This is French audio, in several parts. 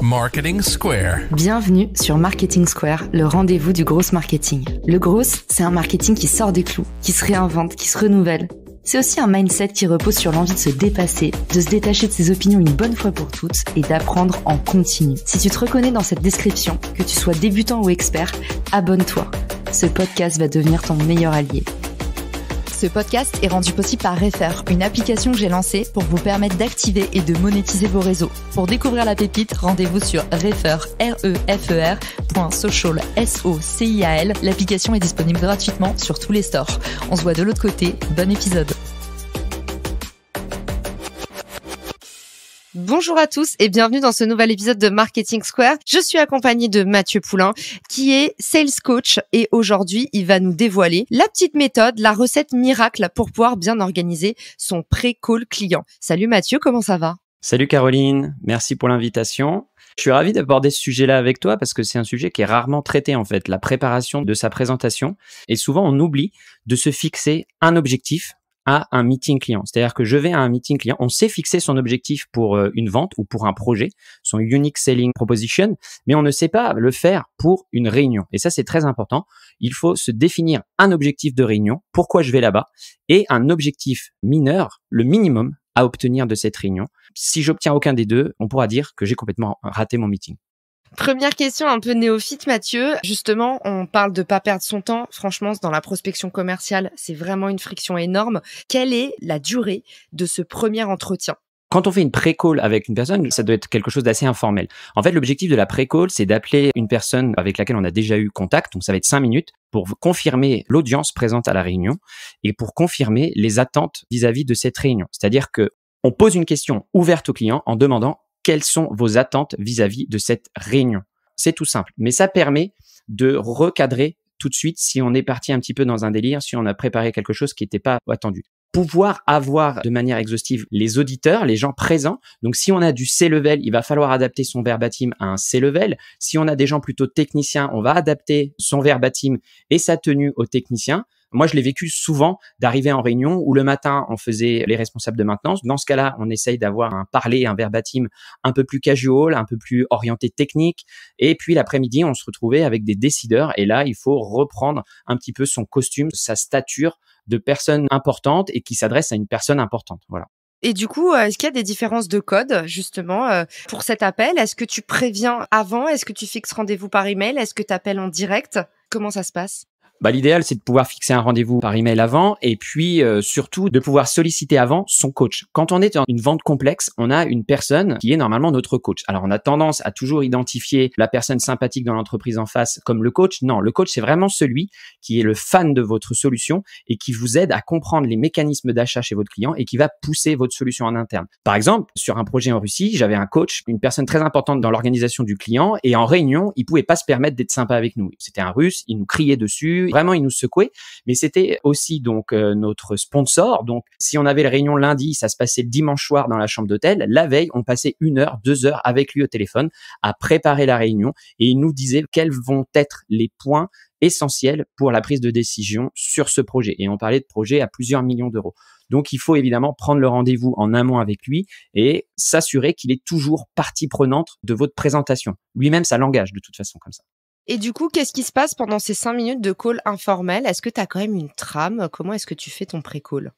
Marketing Square. Bienvenue sur Marketing Square, le rendez-vous du gros marketing. Le gros, c'est un marketing qui sort des clous, qui se réinvente, qui se renouvelle. C'est aussi un mindset qui repose sur l'envie de se dépasser, de se détacher de ses opinions une bonne fois pour toutes et d'apprendre en continu. Si tu te reconnais dans cette description, que tu sois débutant ou expert, abonne-toi. Ce podcast va devenir ton meilleur allié. Ce podcast est rendu possible par Refer, une application que j'ai lancée pour vous permettre d'activer et de monétiser vos réseaux. Pour découvrir la pépite, rendez-vous sur refer.social. L'application est disponible gratuitement sur tous les stores. On se voit de l'autre côté. Bon épisode. Bonjour à tous et bienvenue dans ce nouvel épisode de Marketing Square. Je suis accompagnée de Mathieu Poulain qui est Sales Coach et aujourd'hui, il va nous dévoiler la petite méthode, la recette miracle pour pouvoir bien organiser son pré-call client. Salut Mathieu, comment ça va ? Salut Caroline, merci pour l'invitation. Je suis ravi d'aborder ce sujet-là avec toi parce que c'est un sujet qui est rarement traité en fait, la préparation de sa présentation. Et souvent, on oublie de se fixer un objectif à un meeting client. C'est-à-dire que je vais à un meeting client, on sait fixer son objectif pour une vente ou pour un projet, son unique selling proposition, mais on ne sait pas le faire pour une réunion. Et ça, c'est très important. Il faut se définir un objectif de réunion, pourquoi je vais là-bas, et un objectif mineur, le minimum à obtenir de cette réunion. Si j'obtiens aucun des deux, on pourra dire que j'ai complètement raté mon meeting. Première question un peu néophyte, Mathieu. Justement, on parle de pas perdre son temps. Franchement, dans la prospection commerciale, c'est vraiment une friction énorme. Quelle est la durée de ce premier entretien ? Quand on fait une pré-call avec une personne, ça doit être quelque chose d'assez informel. En fait, l'objectif de la pré-call, c'est d'appeler une personne avec laquelle on a déjà eu contact. Donc, ça va être 5 minutes pour confirmer l'audience présente à la réunion et pour confirmer les attentes vis-à-vis de cette réunion. C'est-à-dire que on pose une question ouverte au client en demandant quelles sont vos attentes vis-à-vis de cette réunion. C'est tout simple, mais ça permet de recadrer tout de suite si on est parti un petit peu dans un délire, si on a préparé quelque chose qui n'était pas attendu. Pouvoir avoir de manière exhaustive les auditeurs, les gens présents. Donc, si on a du C-level, il va falloir adapter son verbatim à un C-level. Si on a des gens plutôt techniciens, on va adapter son verbatim et sa tenue aux techniciens. Moi, je l'ai vécu souvent d'arriver en réunion où le matin, on faisait les responsables de maintenance. Dans ce cas-là, on essaye d'avoir un parler, un verbatim un peu plus casual, un peu plus orienté technique. Et puis, l'après-midi, on se retrouvait avec des décideurs. Et là, il faut reprendre un petit peu son costume, sa stature de personne importante et qui s'adresse à une personne importante. Voilà. Et du coup, est-ce qu'il y a des différences de code, justement, pour cet appel ? Est-ce que tu préviens avant ? Est-ce que tu fixes rendez-vous par email ? Est-ce que tu appelles en direct ? Comment ça se passe ? L'idéal, c'est de pouvoir fixer un rendez-vous par email avant et puis surtout de pouvoir solliciter avant son coach. Quand on est dans une vente complexe, on a une personne qui est normalement notre coach. Alors, on a tendance à toujours identifier la personne sympathique dans l'entreprise en face comme le coach. Non, le coach, c'est vraiment celui qui est le fan de votre solution et qui vous aide à comprendre les mécanismes d'achat chez votre client et qui va pousser votre solution en interne. Par exemple, sur un projet en Russie, j'avais un coach, une personne très importante dans l'organisation du client et en réunion, il pouvait pas se permettre d'être sympa avec nous. C'était un Russe, il nous criait dessus. Vraiment, il nous secouait, mais c'était aussi donc notre sponsor. Donc, si on avait la réunion lundi, ça se passait le dimanche soir dans la chambre d'hôtel. La veille, on passait 1 heure, 2 heures avec lui au téléphone à préparer la réunion et il nous disait quels vont être les points essentiels pour la prise de décision sur ce projet. Et on parlait de projets à plusieurs millions d'euros. Donc, il faut évidemment prendre le rendez-vous en amont avec lui et s'assurer qu'il est toujours partie prenante de votre présentation. Lui-même, ça l'engage de toute façon comme ça. Et du coup, qu'est-ce qui se passe pendant ces 5 minutes de call informel ? Est-ce que tu as quand même une trame ? Comment est-ce que tu fais ton pré-call ?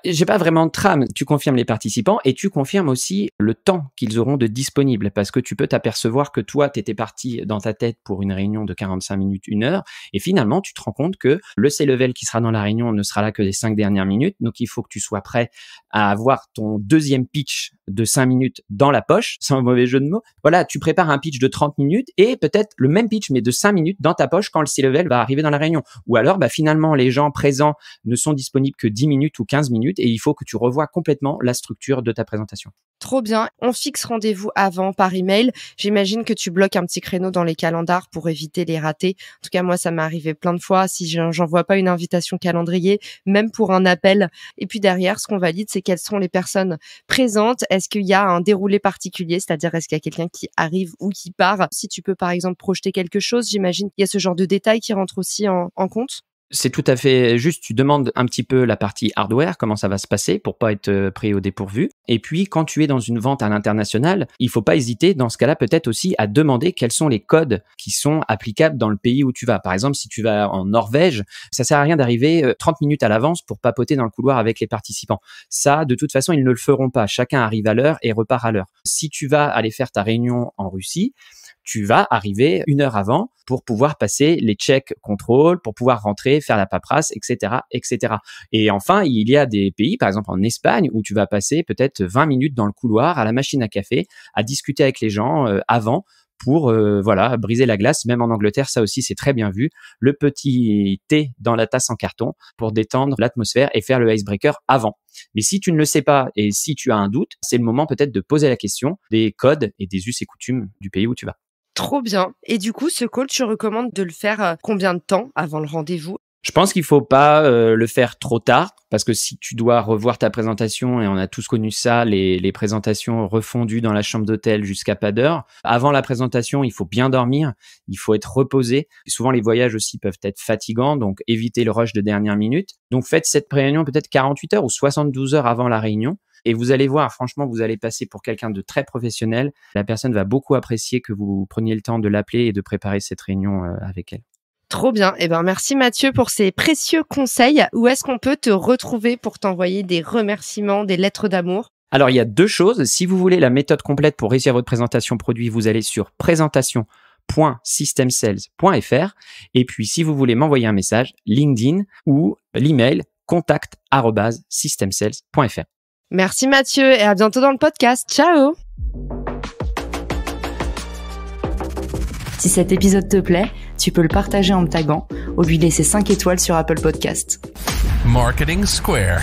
J'ai pas vraiment de trame. Tu confirmes les participants et tu confirmes aussi le temps qu'ils auront de disponible parce que tu peux t'apercevoir que toi, t'étais parti dans ta tête pour une réunion de 45 minutes, 1 heure et finalement, tu te rends compte que le C-level qui sera dans la réunion ne sera là que les 5 dernières minutes. Donc, il faut que tu sois prêt à avoir ton deuxième pitch de 5 minutes dans la poche, sans mauvais jeu de mots. Voilà, tu prépares un pitch de 30 minutes et peut-être le même pitch mais de 5 minutes dans ta poche quand le C-level va arriver dans la réunion. Ou alors, finalement, les gens présents ne sont disponibles que 10 minutes ou 15 minutes et il faut que tu revoies complètement la structure de ta présentation. Trop bien. On fixe rendez-vous avant par email. J'imagine que tu bloques un petit créneau dans les calendars pour éviter les ratés. En tout cas, moi, ça m'est arrivé plein de fois. Si j'envoie pas une invitation calendrier, même pour un appel. Et puis derrière, ce qu'on valide, c'est quelles sont les personnes présentes. Est-ce qu'il y a un déroulé particulier? C'est-à-dire, est-ce qu'il y a quelqu'un qui arrive ou qui part? Si tu peux, par exemple, projeter quelque chose, j'imagine qu'il y a ce genre de détails qui rentrent aussi en compte. C'est tout à fait juste. Tu demandes un petit peu la partie hardware, comment ça va se passer pour pas être pris au dépourvu. Et puis, quand tu es dans une vente à l'international, il faut pas hésiter, dans ce cas-là, peut-être aussi à demander quels sont les codes qui sont applicables dans le pays où tu vas. Par exemple, si tu vas en Norvège, ça sert à rien d'arriver 30 minutes à l'avance pour papoter dans le couloir avec les participants. Ça, de toute façon, ils ne le feront pas. Chacun arrive à l'heure et repart à l'heure. Si tu vas aller faire ta réunion en Russie, tu vas arriver 1 heure avant pour pouvoir passer les checks contrôle, pour pouvoir rentrer, faire la paperasse, etc., etc. Et enfin, il y a des pays, par exemple en Espagne, où tu vas passer peut-être 20 minutes dans le couloir à la machine à café, à discuter avec les gens avant pour briser la glace. Même en Angleterre, ça aussi, c'est très bien vu. Le petit thé dans la tasse en carton pour détendre l'atmosphère et faire le icebreaker avant. Mais si tu ne le sais pas et si tu as un doute, c'est le moment peut-être de poser la question des codes et des us et coutumes du pays où tu vas. Trop bien. Et du coup, ce call, tu recommandes de le faire combien de temps avant le rendez-vous? Je pense qu'il faut pas le faire trop tard, parce que si tu dois revoir ta présentation, et on a tous connu ça, les présentations refondues dans la chambre d'hôtel jusqu'à pas d'heure. Avant la présentation, il faut bien dormir, il faut être reposé. Et souvent, les voyages aussi peuvent être fatigants, donc évitez le rush de dernière minute. Donc faites cette réunion peut-être 48 heures ou 72 heures avant la réunion. Et vous allez voir, franchement, vous allez passer pour quelqu'un de très professionnel. La personne va beaucoup apprécier que vous preniez le temps de l'appeler et de préparer cette réunion avec elle. Trop bien. Eh ben, merci Mathieu pour ces précieux conseils. Où est-ce qu'on peut te retrouver pour t'envoyer des remerciements, des lettres d'amour? Alors, il y a 2 choses. Si vous voulez la méthode complète pour réussir votre présentation produit, vous allez sur présentation.systemsales.fr. Et puis, si vous voulez m'envoyer un message, LinkedIn ou l'email contact@systemsales.fr. Merci Mathieu et à bientôt dans le podcast. Ciao! Si cet épisode te plaît, tu peux le partager en me taguant ou lui laisser 5 étoiles sur Apple Podcast. Marketing Square.